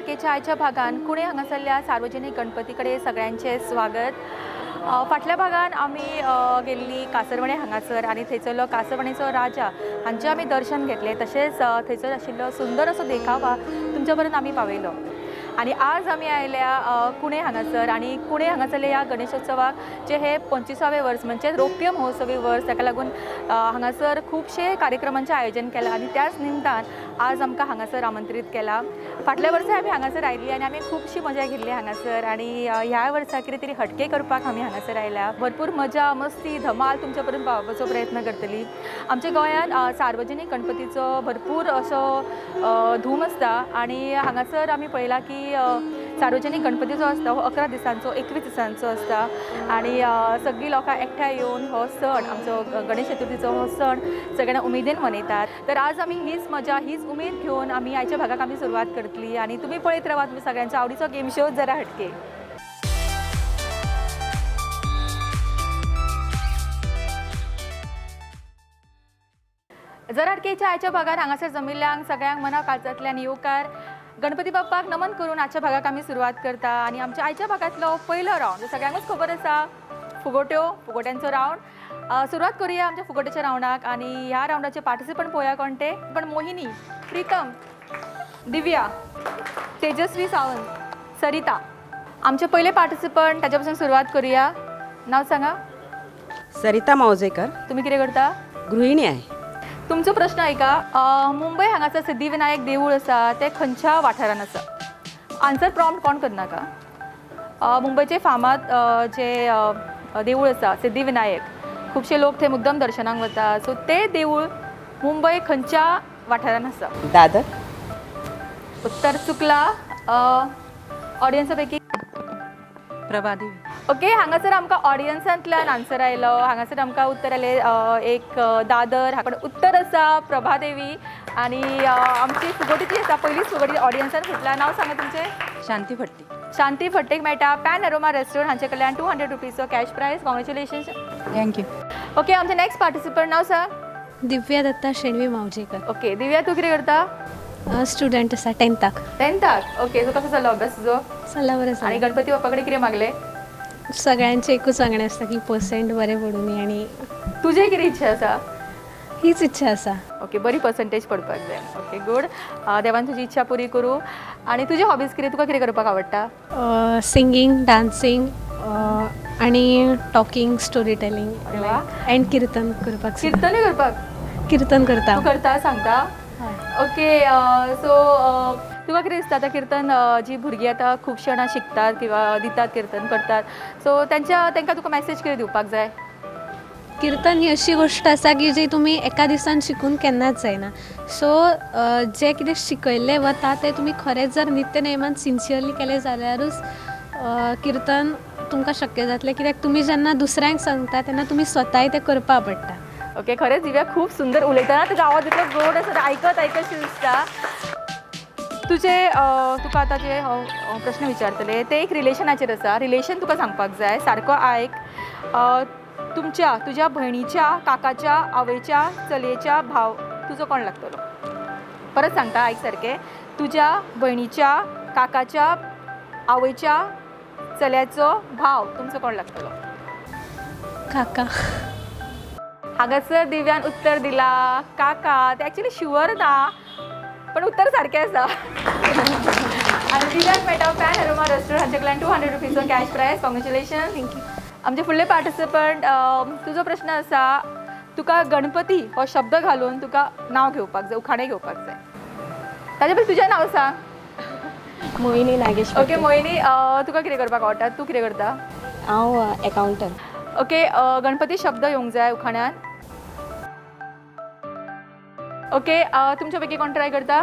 अडकेच्या आयच्या भागान कुणे हांगासरल्या सार्वजनिक गणपतीकडे सगळ्यांचे स्वागत। फाटल्या भागान आमी गेल्ली कासरवणे हांगासर आनी थंयसरलो कासरवणेचो राजा हांचे आमी दर्शन घेतले। तशेंच थंयसर आशिल्लो सुंदर असो देखावा तुमच्या पर्यंत आमी पावयलो। आणि आज आमी आयल्या कुणे हांगासर आनी कुणे हांगासरल्या ह्या गणेशोत्सवाक जे हे 25वें वर्स म्हणजे रौप्य महोत्सवी वर्स, ताका लागून हांगासर खुबशे कार्यक्रमांचें आयोजन केलां आनी त्याच निमतान आज आमकां हांगासर आमंत्रीत केलां। फाटल्या वर्सा आमी हांगासर आयिल्लीं आनी आमी खुबशी मजा घेतली हांगासर आनी ह्या वर्सा कितें तरी हटके करपाक आमी हांगासर आयल्या। भरपूर मजा मस्ती धमाल तुमचे पर्यंत पावपाचो प्रयत्न करतली। आमच्या गोंयांत सार्वजनीक गणपतीचो भरपूर असो धूम आसता आनी हांगासर आमी पळयलां की सार्वजनिक गणपती जो आसता हो 11 दिसांचो 21 दिसांचो आसता आनी सगळीं लोकां एकठांय येवन हो सण आमचो गणेश चतुर्थीचो हो सण सगळ्यांना उमेदीन मनयतात। तर आज आमी हीच मजा हीच उमेद घेवन आमी आयच्या भागाक आमी सुरवात करतली आनी तुमी पळयत रावा तुमी सगळ्यांचो आवडीचो गेम शो जरा हटके। जरा हटकेच्या आयच्या भागात हांगासर जमिल्ल्यांक सगळ्यांक मना काळजांतल्यान येवकार गणपती बाप्पाक नमन करून आजच्या भागाक आमी सुरवात करता आनी आमच्या आयच्या भागातलो पयलो रावंड सगळ्यांकूच खबर आसा फुगोट्यांचो रावंड। सुरवात करूया आमच्या फुगोट्याच्या रावंडाक आनी ह्या रावंडाचे पार्टिसिपंट पळोवया कोण ते। पण मोहिनी, प्रीतम, दिव्या, तेजस्वी सावंत, सरिता आमचे पहिले पार्टिसिपंट ताच्या पासून सुरवात करूया। नाव सांगा। सरिता मावजेकर। तुम्ही कितें करता? गृहिणी आहे। तुमचो प्रश्न ऐका, मुंबई हांगासर सिद्धिविनायक देवूळ आसा ते खंयच्या वाठारान आसा? आन्सर प्रॉम्प्ट कोण करनाका। मुंबईचे फामाद जे देवूळ आसा सिद्धिविनायक, खुबशे लोक थंय मुद्दम दर्शनाक वता, सो ते देवूळ मुंबई खंयच्या वाठारान आसा? दादर। उत्तर चुकला। ऑडियन्सा पैकी प्रभादेवी। ओके, हांगासर आमकां ऑडियन्सांतल्यान आन्सर आयलो। हांगासर आमकां उत्तर आयले एक दादर, हाकड उत्तर आसा प्रभादेवी आनी आमची फुगोटी आसा पयलीच फुगोटी ऑडियन्सान फुटला। नाव सांगा तुमचें? शांती फट्टी। शांती फट्टेक मेळटा पॅन अरोमा रेस्टॉरंट हांचे कडल्यान 200 रुपीजचो cash prize. Congratulations. Thank you. Okay, आमचे नेक्स्ट पार्टिसिपंट नाव सांग। दिव्या दत्ता शेणवी मावजेकर। ओके, दिव्या तूं कितें करता? स्टुडंट आसा 10th। 10th? ओके, सो कसो चल्लो अभ्यास तुजो? चल्ला बरें आनी चल्ला। गणपती बाप्पा कडेन कितें मागलें? सगळ्यांचे एकूच सांगणें आसता की पर्सेंट बरें पडूनी आनी तुजें कितें इच्छा आसा? हीच इच्छा आसा। ओके, बरी पर्संटेज पडपाक जाय। Okay, good. देवान तुजी इच्छा पुरी करूं। आनी तुजे हॉबीज कितें? तुका कितें करपाक आवडटा? सिंगींग, डान्सींग आनी टॉकिंग, स्टोरी टेलिंग अरे वा। एंड कीर्तन करपाक। कीर्तनूय करपाक कीर्तन करता। तूं करता सांगता? ओके, सो तुका कितें दिसता आतां कीर्तन जी भुरगीं आतां खुबशीं जाणां शिकतात किंवा दितात कीर्तन करतात, सो तांकां तुका मॅसेज कितें दिवपाक जाय? कीर्तन ही अशी गोष्ट आसा की जी तुमी एका दिसान शिकून केन्नाच जायना। सो जे कितें शिकयल्लें वता तें तुमी खरेंच जर नित्य नेमान सिन्सियरली केलें जाल्यारूच कीर्तन तुमकां शक्य जातलें, कित्याक तुमी जेन्ना दुसऱ्यांक सांगता तेन्ना तुमी स्वताय तें करपा पडटा। ओके, खरेंच दिव्या खूब सुंदर उलयतना तुजो आवाज इतलो गोड आसा आयकत आयकतशें दिसता। तुका आतां जे प्रश्न विचारतले ते एक रिलेशनाचेर आसा। रिलेशन तुका सांगपाक जाय, सारको आयक। तुज्या भयणीच्या, काकाच्या, आवयच्या, चलयेच्या भाव तुजो कोण लागतलो? परत सांगता, आयक सारकें। तुज्या भयणीच्या, काकाच्या, आवयच्या, चल्याचो भाव तुमचो कोण लागतलो? काका। हांगासर दिव्यान उत्तर दिला काका। ते एक्चुअली शुअर ना, पण उत्तर सारकें आसा। आनी दिव्याक मेळटा पॅन अरोमा रेस्टॉरंट हांचे कडल्यान 200 रुपीजचो कॅश प्रायज। कॉंग्रॅच्युलेशन। थँक्यू। आमचे फुडले पार्टिसिपंट, तुजो प्रश्न आसा, तुका गणपती हो शब्द घालून तुका नांव घेवपाक जाय, उखाणे घेवपाक जाय। ताचे पयलीं तुजें नांव सांग। मोहिनी नागेश। ओके मोहिनी, तुका कितें करपाक आवडटा? तूं कितें करता? हांव अकाउंटंट। ओके, गणपती शब्द येवंक जाय उखाण्यान। ओके, तुमच्या पैकी कोण ट्राय करता?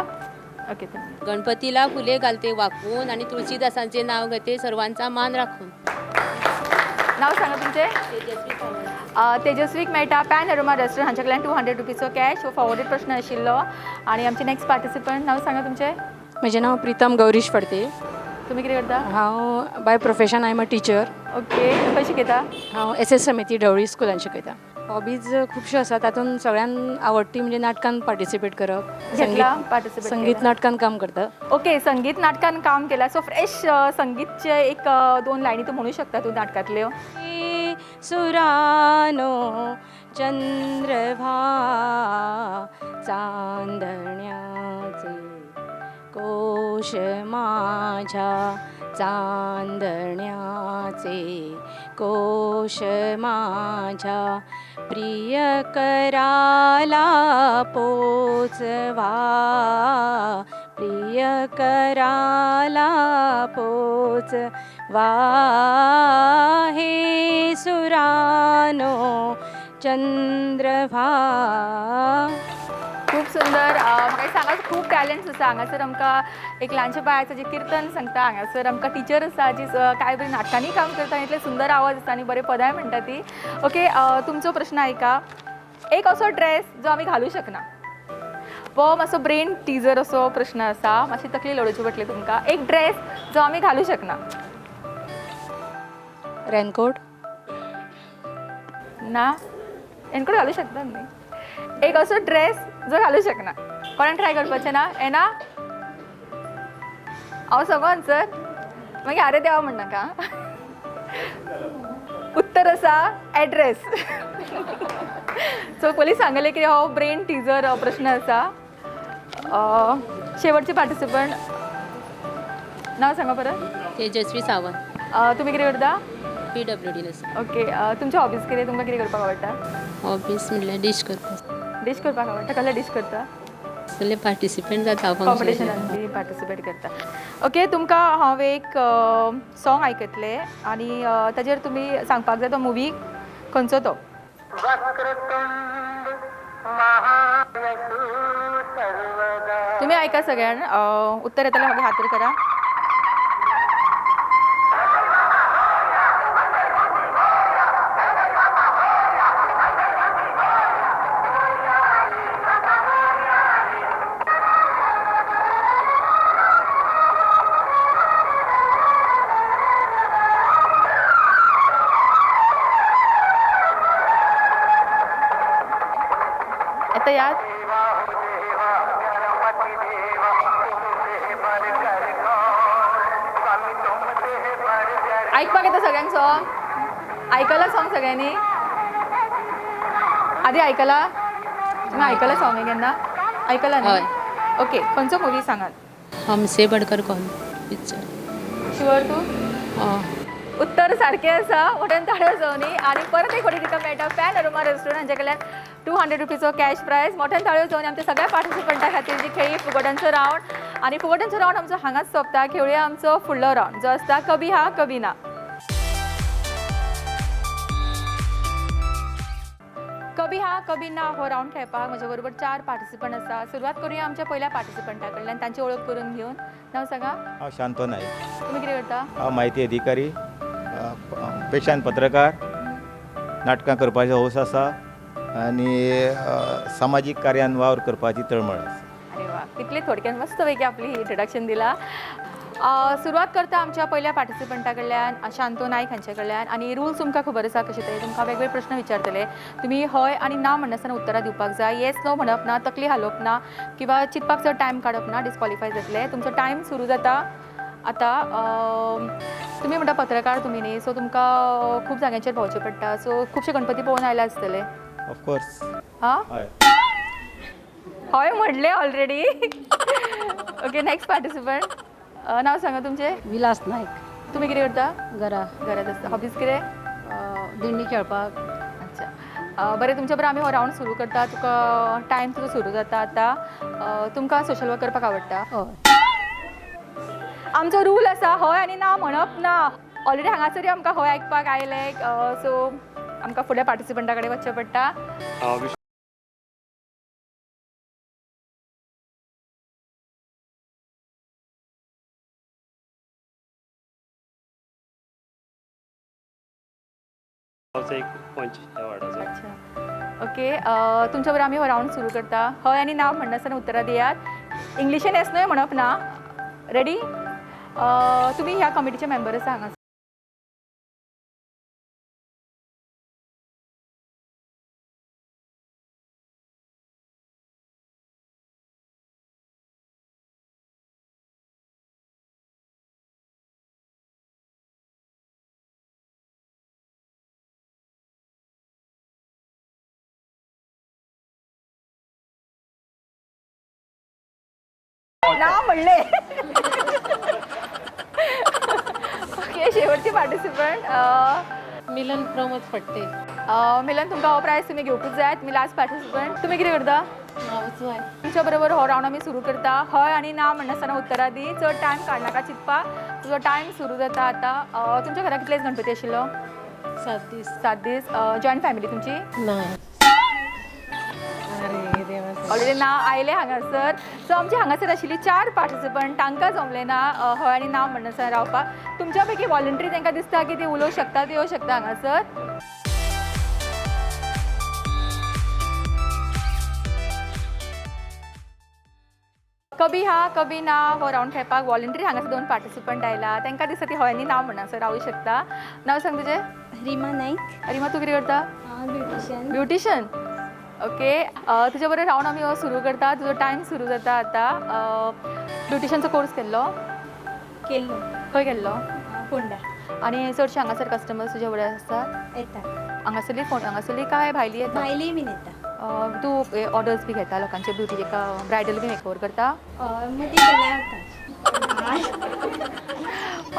ओके, गणपतीला फुले घालते वाकून आणि तुळशीदासांचे नाव घेते सर्वांचा मान राखून। नाव सांगा तुमचे? तेजस्वीक मेळटा पॅन अरोमा रेस्टॉरंट हांचे कडल्यान 200 रुपीजचो कॅश। हो फॉरवर्डेड प्रश्न आशिल्लो। आनी आमचे नेक्स्ट पार्टिसिपंट, नाव सांगा तुमचे? म्हजें नांव प्रीतम गौरीश फडते। तुमी कितें करता? हांव by profession I am a teacher. Okay, खंय शिकयता? हांव एस एस समिती ढवळी स्कुलान शिकयता। हॉबीज खुबश्यो आसा तातूंत सगळ्यान आवडटी म्हणजे नाटकांत पार्टिसिपेट करप घेतला पार्टिसिपेट संगीत नाटकांत काम करता ओके संगीत नाटकान काम केला सो फ्रेश संगीतचे एक 2 लाईनी तू म्हणू शकता तू नाटकातल्यो सुरानो चंद्रभा चांदण्याचे कोश माझ्या चांदण्याचे कोश माझ्या प्रिय कराला पोचवा प्रिय कराला पोचवा हे सुरानो चंद्रभा खूप सुंदर म्हाका सांगा खूप टॅलंट्स आसा हांगासर आमकां एक ल्हानशे बाळाचं जे कीर्तन सांगता हांगासर आमकां टिचर आसा जी काय बरी नाटकांनी काम करता इतले सुंदर आवाज आसा आनी बरे पदाय म्हणटा ती ओके तुमचो प्रश्न ऐका एक असो ड्रेस जो आमी घालूं शकना वो मातसो ब्रेन टीजर असो प्रश्न आसा मातशी तकली लडोवची पडटली तुमकां एक ड्रेस जो आमी घालूं शकना रेनकोट ना रेनकोट घालूं शकता न्ही एक असो ड्रेस जो घालूं शकना कोणाक ट्राय करपाचें ना येना हांव सांगू आन्सर मागीर आरे देवा म्हणनाका उत्तर आसा एड्रेस सो पयलीं सांगलें की हो ब्रेन टीजर प्रश्न आसा शेवटचे पार्टिसिपंट नांव सांगा परत तेजस्वी सावंत तुमी कितें करता PWD आसा ओके तुमचे हॉबीज कितें तुमकां कितें करपाक आवडटा हॉबीज म्हणल्यार डिश करता डिश करपाक आवडटा कसले डिश करता सगळे पार्टिसिपेंट जाता कॉम्पिटिशनान बी पार्टिसिपेट करता ओके तुमकां हांव एक सॉंग आयकतलें आनी ताजेर तुमी सांगपाक जाय तो मुवी खंयचो तो तुमी आयका सगळ्यान उत्तर येतलें मागीर हात वर करा आता याद ऐकपाक येता सगळ्यांक सॉंग आयकला सॉंग सगळ्यांनी आधी आयकला तुम्ही आयकला सॉंग केन्ना आयकला न्ही ओके खंयचो मुवी सांगात हमसे बढ़कर कौन पिक्चर शुअर तू हय उत्तर सारखें आसा मोठ्यान ताळ्यो जावनी आनी परत एक फावटी तुका मेळटा पॅन अरोमा रेस्टॉरंट हांचे कडल्यान 200 रुपीजो कॅश प्रायज मोठ्यान ताळ्यो जावनी आमच्या सगळ्या पार्टिसिपंटा खातीर जी खेळी फुगड्यांचो रावंड आनी फुगड्यांचो रावंड आमचो हांगाच सोंपता खेळुया आमचो फुडलो रावंड जो आसता कभी हा कभी ना कभी हा कभी ना हो रावंड खेळपाक म्हजे बरोबर 4 पार्टिसिपंट आसा सुरवात करूया आमच्या पयल्या पार्टिसिपंटा कडल्यान तांची वळख करून घेवन नांव सांगा हांव शांतो नायक तुमी कितें करता हांव म्हायती अधिकारी पेशान पत्रकार नाटकां करपाचो हौस आसा आनी सामाजीक कार्यान वावर करपाची तळमळ आसा अरे वा कितले थोडक्यात मस्त पैकी आपली इंट्रोडक्शन दिला सुरवात करता आमच्या पहिल्या पार्टिसिपंटा कडल्यान शांतो नायक हांचे कडल्यान आनी रुल्स तुमकां खबर आसा कशे ते तुमकां वेगवेगळे प्रश्न विचारतले तुमी हय आनी ना म्हणनासतना उत्तरां दिवपाक जाय येस नो म्हणप ना तकली हालोवप ना किंवा चिंतपाक चड टायम काडप ना डिस्क्वॉलिफाय जातले तुमचो टायम सुरू जाता आतां तुमी म्हणटा पत्रकार तुमी न्ही सो तुमकां खूब जाग्यांचेर भोंवचें पडटा सो खुबशे गणपती पळोवन आयले आसतले ऑफकोर्स हां हय हय म्हणले ऑलरेडी ओके नेक्स्ट पार्टिसिपंट नाव सांगा तुमचे विलास नायक तुम्ही कितें करता घरा घरात आसता हॉबीज कितें दिंडी खेळपाक अच्छा बरें तुमच्या बरोबर आमी हो रावंड सुरू करता तुका टायम तुजो सुरू जाता आतां तुमकां सोशल वर्क करपाक आवडटा हय आमचो रूल आसा हय आनी ना म्हणप ना ऑलरेडी हांगासरी आमकां हय आयकपाक आयले सो आमकां फुडल्या पार्टिसिपंटा कडेन वचचें पडटा एक पंच ह्या वार्डाचो अच्छा ओके तुमच्या बरोबर आमी हो रावंड सुरू करता हय आनी ना म्हणनासतना उत्तरां दियात इंग्लिशेन येस न्हय म्हणप ना रेडी तुमी ह्या कमिटीचे मेंबर आसा हांगा नाव म्हणले. ओके, शेवटची पार्टिसिपंट मिलन प्रमोद फडते. मिलन, तुमकां हो प्रायज तुमी घेवपूच जाय. तुमी लास्ट पार्टिसिपंट. तुमी कितें करता? तुमच्या बरोबर हो रावंड आमी सुरू करता. हय आनी ना म्हणनासतना उत्तरां दी. चड टायम काडनाका चिंतपा. तुजो टायम सुरू जाता आतां. तुमच्या घरा कितलेच गणपती आशिल्लो? 7 दीस. 7 दीस. जॉयंट फॅमिली तुमची? ना. ऑलरेडी ना आयले हांगासर. सो आमची हांगासर आशिल्ली 4 पार्टिसिपंट, तांकां जमलें ना हय आनी ना म्हणनासतना रावपाक. तुमच्या पैकी वॉलंटरी तांकां दिसता की ती उलोवंक शकता, ती येवंक शकता हांगासर. कभी हा कभी ना हो रावंड खेळपाक वॉलंटरी हांगासर 2 पार्टिसिपंट आयला. तांकां दिसता ती हय आनी ना म्हणनासर रावूं शकता. नांव सांग तुजें? रिमा नाईक. रिमा, तूं कितें करता? ब्युटिशियन. ब्युटिशन. ओके, तुजे बरोबर रावंड आमी हो सुरू करता. तुजो टायम सुरू जाता आतां. ब्युटिशनचो कोर्स केल्लो? केल्लो. खंय केल्लो? फोंडा. आनी चडशे हांगासर कस्टमर्स तुजे कडेन आसतात? येता. हांगासरली काय भायली येता? भायली बीन येता. तूं ऑर्डर्स बी घेता लोकांचे ब्युटी, जेका ब्रायडल बी मेकओवर करता? मदीं केल्या वता.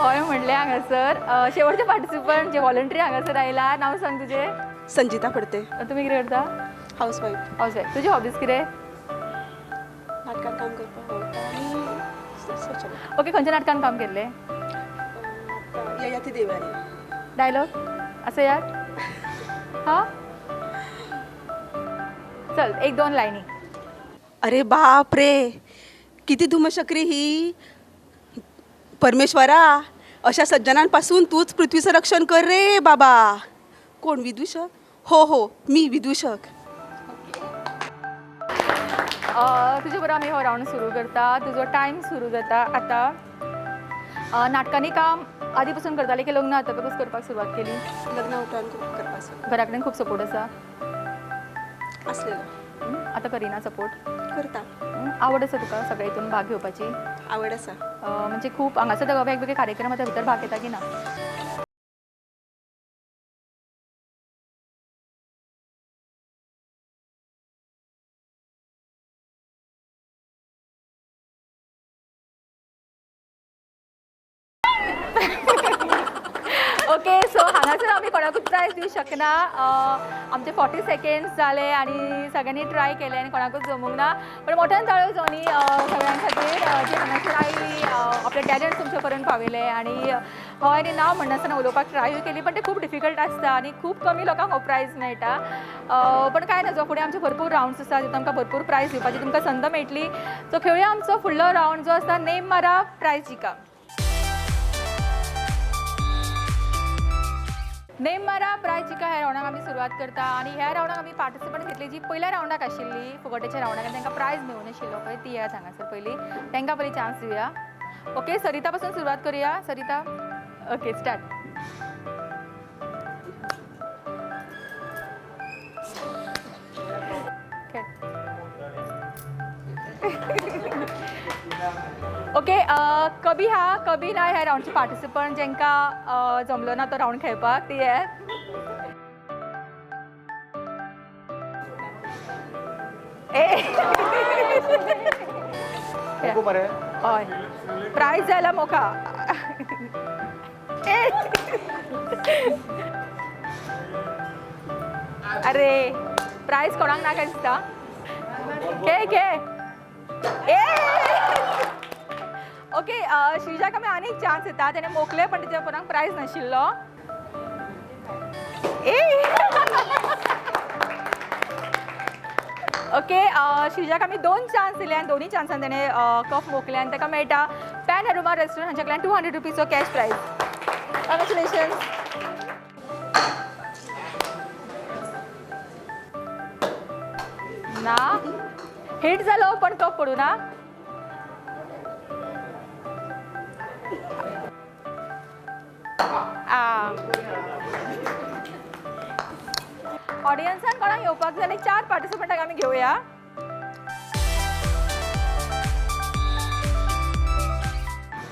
हय म्हणलें हांगासर. शेवटचे पार्टिसिपंट जे वॉलंटरी हांगासर आयला. नांव सांग तुजें? संजिता पडते, तुमी कितें करता? हाऊसवाईफ. हाऊसवाईफ. तुजी हॉबीज कितें? नाटकात काम करपाक आवडटा आनी सोशल. ओके, खंयच्या नाटकान काम केल्लें? ययाती देवारी. डायलॉग असं यार? हां, चल 1-2 लायनी. अरे बाप रे, किती धुमशक्री ही. परमेश्वरा, अशा सज्जनांपासून तूच पृथ्वीचं रक्षण कर रे बाबा. कोण, विदूषक? हो, मी विदूषक. तुजे बरोबर आमी हो रावंड सुरू करता. तुजो टायम सुरू जाता आतां. नाटकांनी काम आदी पासून करताले की लग्न जातकच करपाक सुरवात केली? लग्न उपरांत करपाक घरा कडेन खूब सपोर्ट आसा? असलेलो. आतां करिना सपोर्ट? करता. आवड आसा तुका सगळे हितून भाग घेवपाची? आवड आसा. म्हणजे खूब हांगासर वेगवेगळे कार्यक्रमाच्या भितर भाग घेता की ना? ओके, सो हांगासर आमी कोणाकूच प्रायज दिवंक शकना. आमचे 40 सेकंड्स जाले आनी सगळ्यांनी ट्राय केले आनी कोणाकूच जमूंक ना. पण मोठ्यान ताळयो जावनी सगळ्यां खातीर जी हांगासर आयली, आपले टॅलंट तुमचे पर्यंत पावयले आनी हय आनी ना म्हणनासतना उलोवपाक ट्रायूय केली. पण ते खूब डिफिकल्ट आसता आनी खूब कमी लोकांक हो प्रायज मेळटा. पण काय ना, जो फुडें आमचे भरपूर रावंड्स आसा, तितून आमकां भरपूर प्रायज दिवपाची तुमकां संद मेळटली. सो खेळुया आमचो फुडलो रावंड जो आसा नेम मारा प्रायज जिका. नेम मारा प्रायज जिका ह्या रावंडाक आमी सुरवात करता. आनी ह्या रावंडाक आमी पार्टिसिपंट घेतली जी पयल्या रावंडाक आशिल्ली फुगटेच्या रावंडाक, तांकां प्रायज मेळूं नाशिल्लो पळय, ती येयात हांगासर पयली. तांकां पयली चान्स दिवया. ओके, सरिता पासून सुरवात करुया. Sarita, okay, start. ओके, कभी हा कभी ना ह्या रावंडचे पार्टिसिपंट जेंकां जमलो ना तो रावंड खेळपाक, ती येयात. हय, प्रायज जाय मोका. अरे, प्रायज कोणाक नाका दिसता? घे. ओके, श्रीजाक आमी आनी एक चान्स दिता. तेणें मोकले पण तेच्या कोणाक प्रायज नाशिल्लो. ओके, श्रीजाक आमी 2 चान्स दिले आनी दोनी चान्सान तेणें कप मोकले आनी ताका मेळटा पॅन हरुमा रेस्टॉरंट हांच्या कडल्यान 200 रुपीजचो कॅश प्रायज. कॉंग्रॅच्युलेशन्स. ना हिट जालो पण कप पडू ना. ऑडियन्सान कोणाक येवपाक जाय आनी 4 पार्टिसिपंटाक आमी घेवया.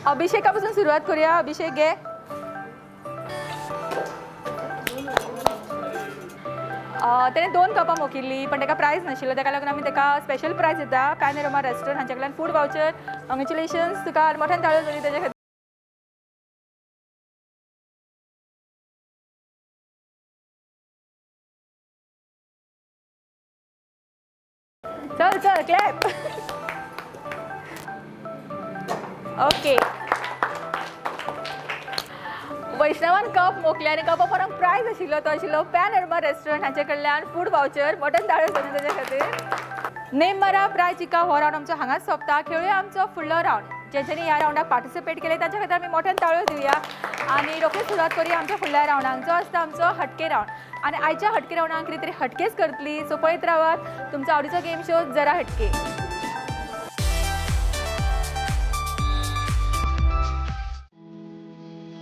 अभिषेका पासून सुरवात करूया. अभिषेक घे. तेणें 2 कपां मोकिल्लीं पण ताका प्रायज नाशिल्लो ताका लागून आमी ताका स्पेशल प्रायज दिता पॅनोरमा रेस्टॉरंट हांचे कडल्यान फूड वावचर. कॉंग्रेच्युलेशन्स तुका मोठ्यान ताळयो जाली ताच्या खातीर. चल चल क्लॅप. ओके वैष्णवान कप मोकले आनी कपा परंक प्रायज आशिल्लो तो आशिल्लो पॅनोरमा रेस्टॉरंट हांचे कडल्यान फूड वावचर. मोठ्यान ताळयो जाली ताच्या खातीर. नेम मारा प्रायज जिका हो रावंड आमचो हांगाच सोंपता. खेळुया आमचो फुडलो रावंड. जेंच्यांनी ह्या रावंडाक पार्टिसिपेट केले तांच्या खातीर आमी मोठ्यान ताळयो दिवया आनी रोखडीच सुरवात करुया आमच्या फुडल्या रावंडाक जो आसता आमचो हटके रावंड. आनी आयच्या हटके रावंडाक कितें तरी हटकेच करतली. सो पळयत रावात तुमचो आवडीचो गेम शो जरा हटके.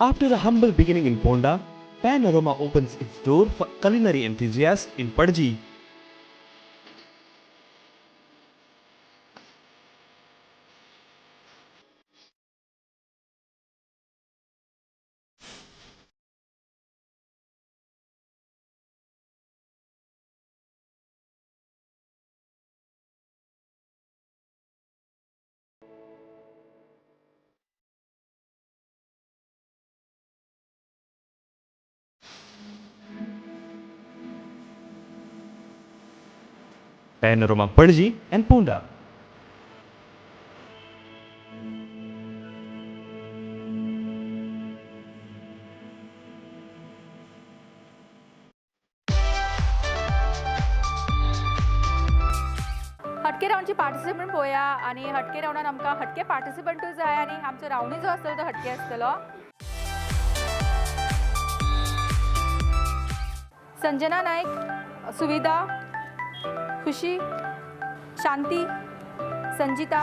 After a humble beginning in Ponda, Panorama opens its door for culinary enthusiasts in Padji. Panorama Padji and Ponda. हटके रावंडची पार्टिसिपंट पळोवया आनी हटके रावंडान आमकां हटके पार्टिसिपंटूय जाय आनी आमचो रावंडूय जो आसतलो तो हटके आसतलो. संजना नायक, सुविधा, खुशी, शांती, संजिता.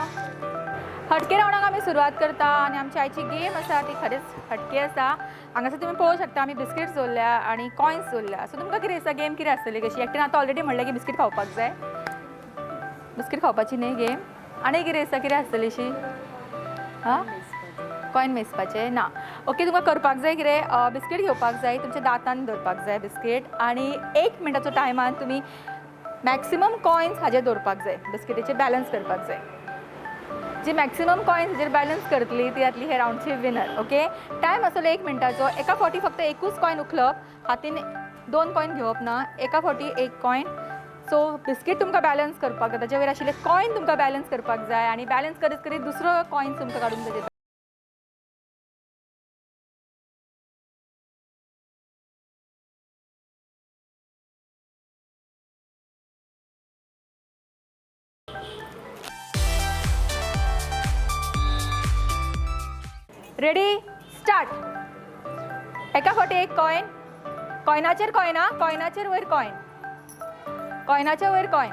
हटके रावंडाक आमी सुरवात करता आनी आमची आयची गेम आसा ती खरेंच हटके आसा. हांगासर तुमी पळोवंक शकता आमी बिस्किट्स दवरल्या आनी कॉयन्स दवरल्या. सो तुमकां कितें दिसता गेम कितें आसतली कशी? एकट्यान आतां ऑलरेडी म्हणलें की बिस्कीट खावपाक जाय. बिस्कीट खावपाची न्ही गेम. आनी कितें दिसता कितें आसतली अशी? हां कॉयन मेजपाचें ना. ओके तुमकां करपाक जाय कितें बिस्कीट घेवपाक जाय तुमच्या दांतान दवरपाक जाय बिस्कीट आनी 1 मिनटाचो टायमान तुमी मॅक्सिमम कॉयन्स हाजेर दवरपाक जाय. बिस्किटीचेर बॅलन्स करपाक जाय. जी मॅक्सिमम कॉयन्स हाजेर बॅलन्स करतली ती जातली हे रावंडची विनर. ओके टायम आसतलो 1 मिनटाचो. एका फावटी फक्त एकूच कॉयन उखलप. हातीन 2 कॉयन घेवप ना. एका फावटी 1 कॉयन. सो बिस्कीट तुमकां बॅलन्स करपाक जाय. ताच्या वयर आशिल्ले कॉयन तुमकां बॅलन्स करपाक जाय आनी बॅलन्स करीत करीत दुसरो कॉयन्स तुमकां काडून ताजेर. Ready start. एका फावटी 1 कॉयन. कॉयनाचेर कॉयना कॉयनाचेर वयर कॉयन. कॉयनाच्या वयर कॉयन.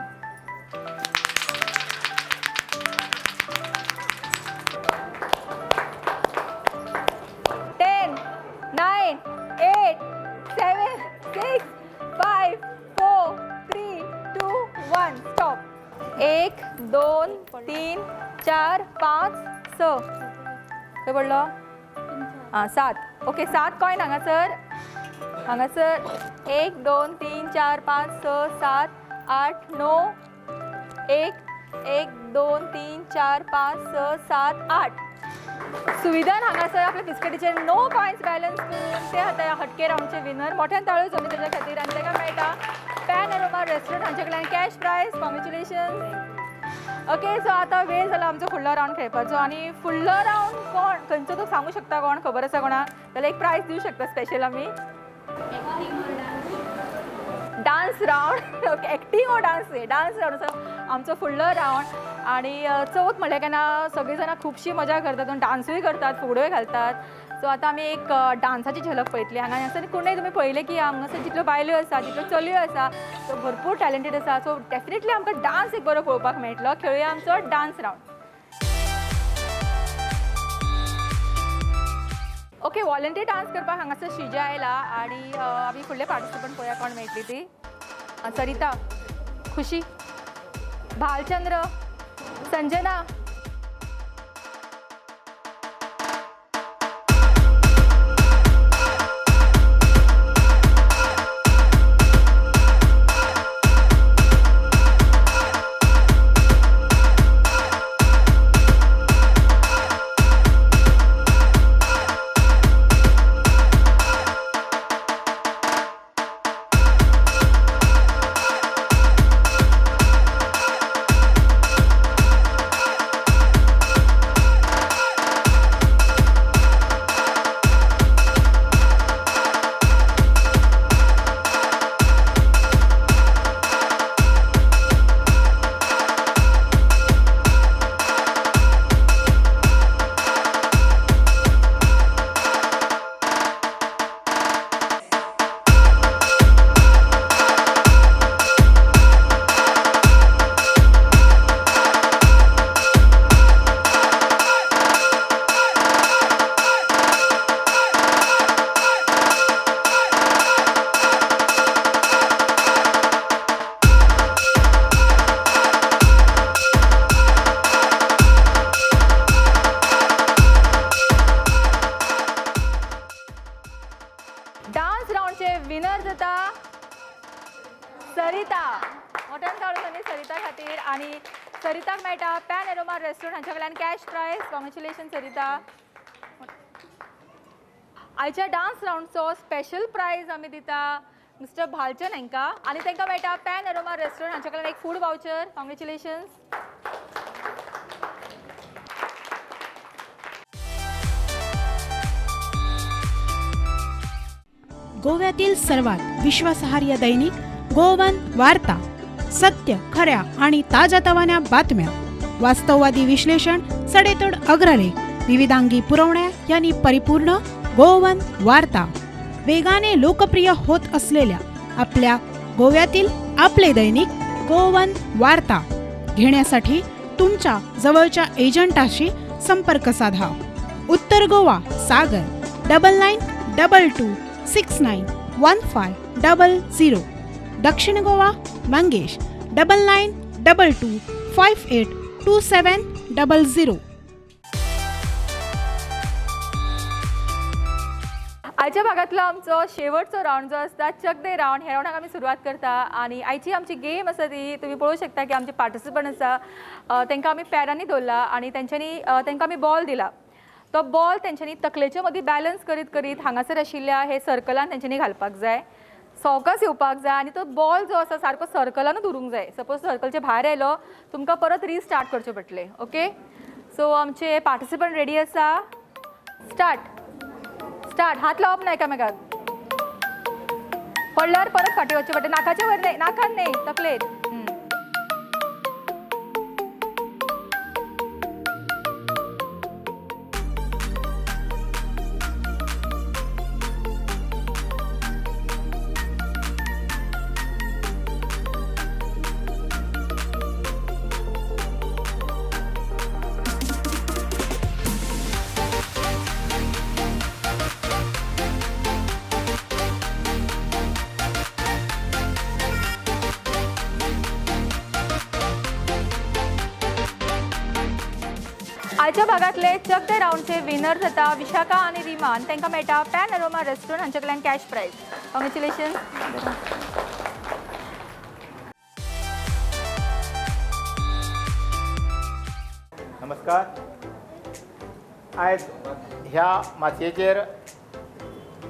Ten 9 8 7 6 5 4 3 2 1 stop. 1 2 3 4 5 6 खंय पडलो? हां 7. ओके 7 कॉयन हांगासर. हांगासर 1 2 3 4 5 6 7 8 9 1 1 2 3 4 5 6 7 8. सुविधान हांगासर आपल्या बिस्किटीचेर 9 कॉयन्स बॅलन्स करून ते आता हटके रावंडचे विनर. मोठ्यान ताळयो जाली ताच्या खातीर आनी ताका मेळटा पॅनोरमा रेस्टॉरंट हांचे कडल्यान cash prize. Congratulations. Okay so आतां वेळ जाला आमचो फुडलो रावंड खेळपाचो आनी फुडलो रावंड कोण खंयचो तो सांगूं शकता? कोण खबर आसा कोणाक? जाल्यार एक प्रायज दिवं शकता स्पेशल आमी. Dance round. ओके एक्टींग ओ डान्स? डान्स रावंड आसा आमचो फुडलो रावंड आनी चवथ म्हणल्यार केन्ना सगळीं जाणां खुबशी मजा करतात. डान्सूय करतात फुगड्योय घालतात. सो आतां आमी एक डान्साची झलक पळयतली. हांगासर कोणूय तुमी पळयलें की हांगासर जितल्यो बायल्यो आसा जितल्यो चलयो आसा तो भरपूर टॅलंटेड आसा. सो डेफिनेटली आमकां डान्स एक बरो पळोवपाक मेळटलो. खेळुया आमचो dance round. Okay volunteer dance करपाक हांगासर श्रीजा आयला आनी आमी फुडले पार्टिसिपंट पळोवया कोण मेळटली ती. सरिता, खुशी, भालचंद्र, संजना, विनर जाता सरिता. मोठ्यान ताळो सरिता खातीर. आनी सरिताक मेळटा पॅन एरोमा रेस्टॉरंट हांच्या कडल्यान कॅश प्रायज. कॉंग्रॅच्युलेशन सरिता. आयच्या डान्स रावंडचो स्पेशल प्रायज आमी दिता मिस्टर भालचंद हांकां. आनी तांकां मेळटा पॅन एरोमा रेस्टॉरंट हांच्या कडल्यान एक फूड वावचर. कॉंग्रॅच्युलेशन्स. गोव्यातील सर्वात विश्वासार्ह दैनिक गोवन वार्ता. सत्य, खऱ्या आणि ताज्या तवान्या बातम्या, वास्तववादी विश्लेषण, सडेतोड अग्रलेख, विविधांगी पुरवण्या यांनी परिपूर्ण गोवन वार्ता. वेगाने लोकप्रिय होत असलेल्या आपल्या गोव्यातील आपले दैनिक गोवन वार्ता घेण्यासाठी तुमच्या जवळच्या एजंटाशी संपर्क साधा. उत्तर गोवा सागर 9922691500. दक्षिण गोवा मंगेश 9922582700. आयच्या भागातलो आमचो शेवटचो रावंड जो आसता चक दे रावंड. हे रावंडाक आमी सुरवात करता. आनी आयची आमची गेम आसा ती तुमी पळोवंक शकता की आमचे पार्टिसिपंट आसा तांकां आमी पॅरांनी दवरला आनी तांकां आमी बॉल दिला. तो बॉल तेंच्यांनी तकलेच्या मदीं बॅलन्स करीत करीत हांगासर आशिल्ल्या हे सर्कलान तेंच्यांनी घालपाक जाय. सवकास येवपाक जाय आनी तो बॉल जो आसा सारको सर्कलानूच उरूंक जाय. सपोज सर्कलच्या भायर आयलो तुमकां परत रिस्टार्ट करचें पडटलें. ओके, सो आमचे पार्टिसिपंट रेडी आसा. स्टार्ट. हात लावप ना एकामेकाक. पडल्यार परत फाटी वचचें पडटलें. नाकाच्या वयर न्ही, नाकान न्ही, तकलेत. आयच्या भागातले चक दे रावंडचे विनर जाता विशाखा आनी रिमान. तांकां मेळटा पॅन एरोमा रेस्टॉरंट हांच्या कडल्यान कॅश प्रायज. कॉंग्रॅच्युलेशन. नमस्कार. आयज ह्या मातयेचेर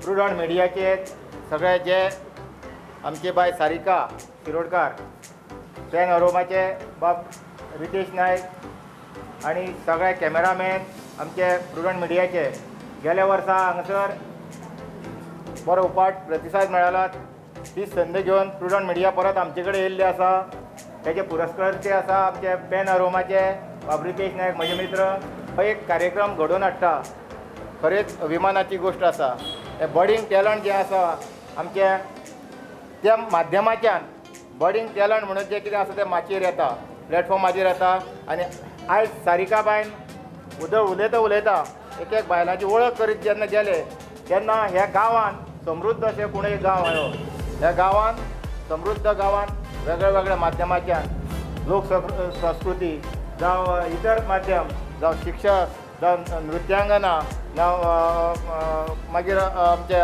प्रुडंट मिडियाचे सगळे जे आमचे बाय सारिका शिरोडकार, पॅन एरोमाचे बाब रितेश नायक आणि सगळे कॅमेरामॅन आमचे प्रुडंट मिडियाचे गेल्या वर्सा हांगासर बरो उपाट प्रतिसाद मेळ्ळा. ती संद घेवन प्रुडंट मिडिया परत आमचे कडेन येयल्ले आसा. तेजे पुरस्कारचे आसा आमचे पॅन एरोमाचे बाब रितेश नायक म्हजे मित्र. हो एक कार्यक्रम घडोवन हाडटा. खरेंच अभिमानाची गोश्ट आसा. हे बर्डिंग टॅलंट जे आसा आमचे त्या माध्यमाच्यान बर्डिंग टॅलंट म्हणून जे कितें आसा तें माचयेर येता, प्लॅटफॉर्माचेर येता. आनी आयज सारिका बायन उलयता एक बायलांची वळख करीत जेन्ना गेले तेन्ना ह्या गांवांत समृद्ध अशें कोण एक गांव आयो. ह्या गांवांत समृद्ध गांवांत वेगळ्या वेगळ्या माध्यमाच्यान लोक संस्कृती जावं इतर माध्यम जावं शिक्षक जावं नृत्यांगना जावं मागीर आमचे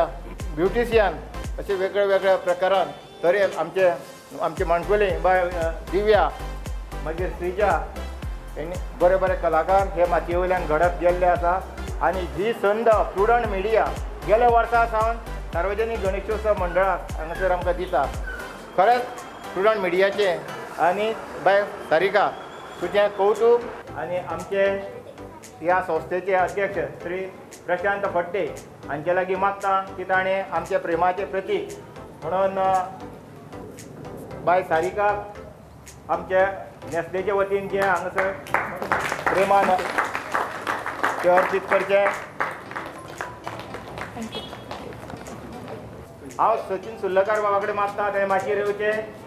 ब्युटिशियन अशे वेगळ्या वेगळ्या प्रकारान तरेन आमचे माणकुली बाय दिव्या मागीर श्रीजा हेणी बरे बरे कलाकार हे मातये वयल्यान घडत गेल्ले आसा. आनी ही संद प्रुडंट मिडिया गेल्या वर्सा सावन सार्वजनीक गणेशोत्सव मंडळाक हांगासर आमकां दिता. खरेंच प्रुडंट मिडियाचे आनी बाय सारिका तुजें कौतूक. आनी आमचे ह्या संस्थेचे अध्यक्ष श्री प्रशांत फडते हांचे लागीं मागता की ताणें आमचे प्रेमाचें प्रतीक म्हणून बाय सारिका आमचे नेस्लेचे वतीन जे हांगासर प्रेमान ते अर्पीत करचे. हांव सचिन सुर्लकार बाबा कडेन मागता ताणें माचयेर येवचें.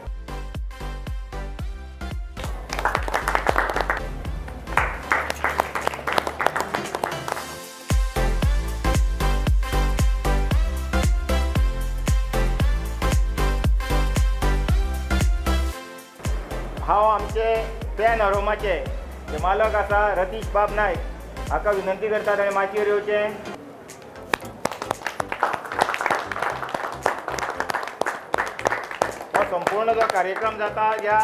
हांव आमचे पॅन एरोमाचे जे मालक आसा रतीश बाब नायक हाका विनंती करता ताणें माचयेर येवचें. संपूर्ण जो कार्यक्रम जाता ह्या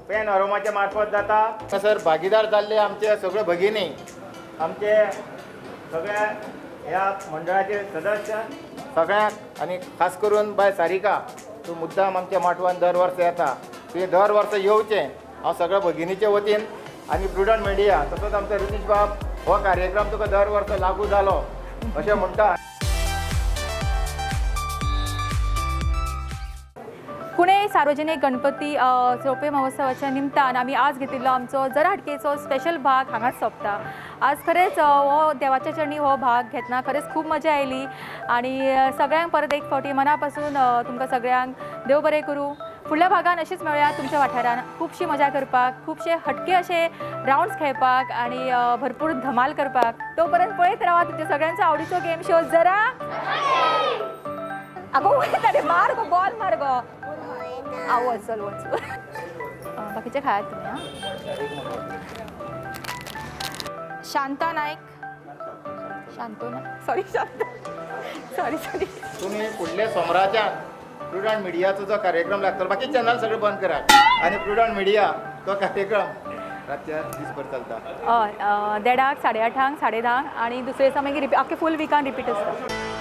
पॅन अरोमाच्या मार्फत जाता सर भागीदार जाल्ले आमचे सगळे भगिनी आमचे सगळ्या ह्या मंडळाचे सदस्य सगळ्यांक आणि खास करून बाय सारिका तूं मुद्दाम आमच्या माटवान दर वर्स येता तुवें दर वर्स येवचें हांव सगळ्या भगिनीच्या वतीन आनी प्रुडंट मिडिया तसोच आमचो रितीश बाब हो कार्यक्रम तुका दर वर्स लागू जालो अशें म्हणटा. पुणे सार्वजनीक गणपती चौपे महोत्सवाच्या निमतान आमी आज घेतिल्लो आमचो जरा हटकेचो स्पेशल भाग हांगाच सोंपता. आज खरेंच हो देवाच्या चरणी हो भाग घेतना खरेंच खूब मजा आयली आणि सगळ्यांक परत एक फावटी मना पासून तुमकां सगळ्यांक देव बरें करूं. फुडल्या भागान अशीच मेळुया तुमच्या वाठारान खुबशी मजा करपाक खुबशे हटके अशे रावंड्स खेळपाक आणि भरपूर धमाल करपाक. तो पर्यंत पळयत रावा तुमच्या सगळ्यांचो आवडीचो गेम शो जरा आगो वयता रे मार गो बॉल मार गो आव चल वच बाकीचे खायात तुम्ही हां. शांता नायक शांतो ना सॉरी सॉरी तुम्ही फुडल्या सोमराच्यान प्रुडंट मिडियाचो जो कार्यक्रम लागतलो बाकी चॅनल सगळे बंद करा आणि प्रुडंट मिडिया तो कार्यक्रम रातच्या दिसभर चलता. हय 8:30 8:30 10:30 आणि दुसरे दिसा मागीर आख्खे फूल विकान रिपीट आसता.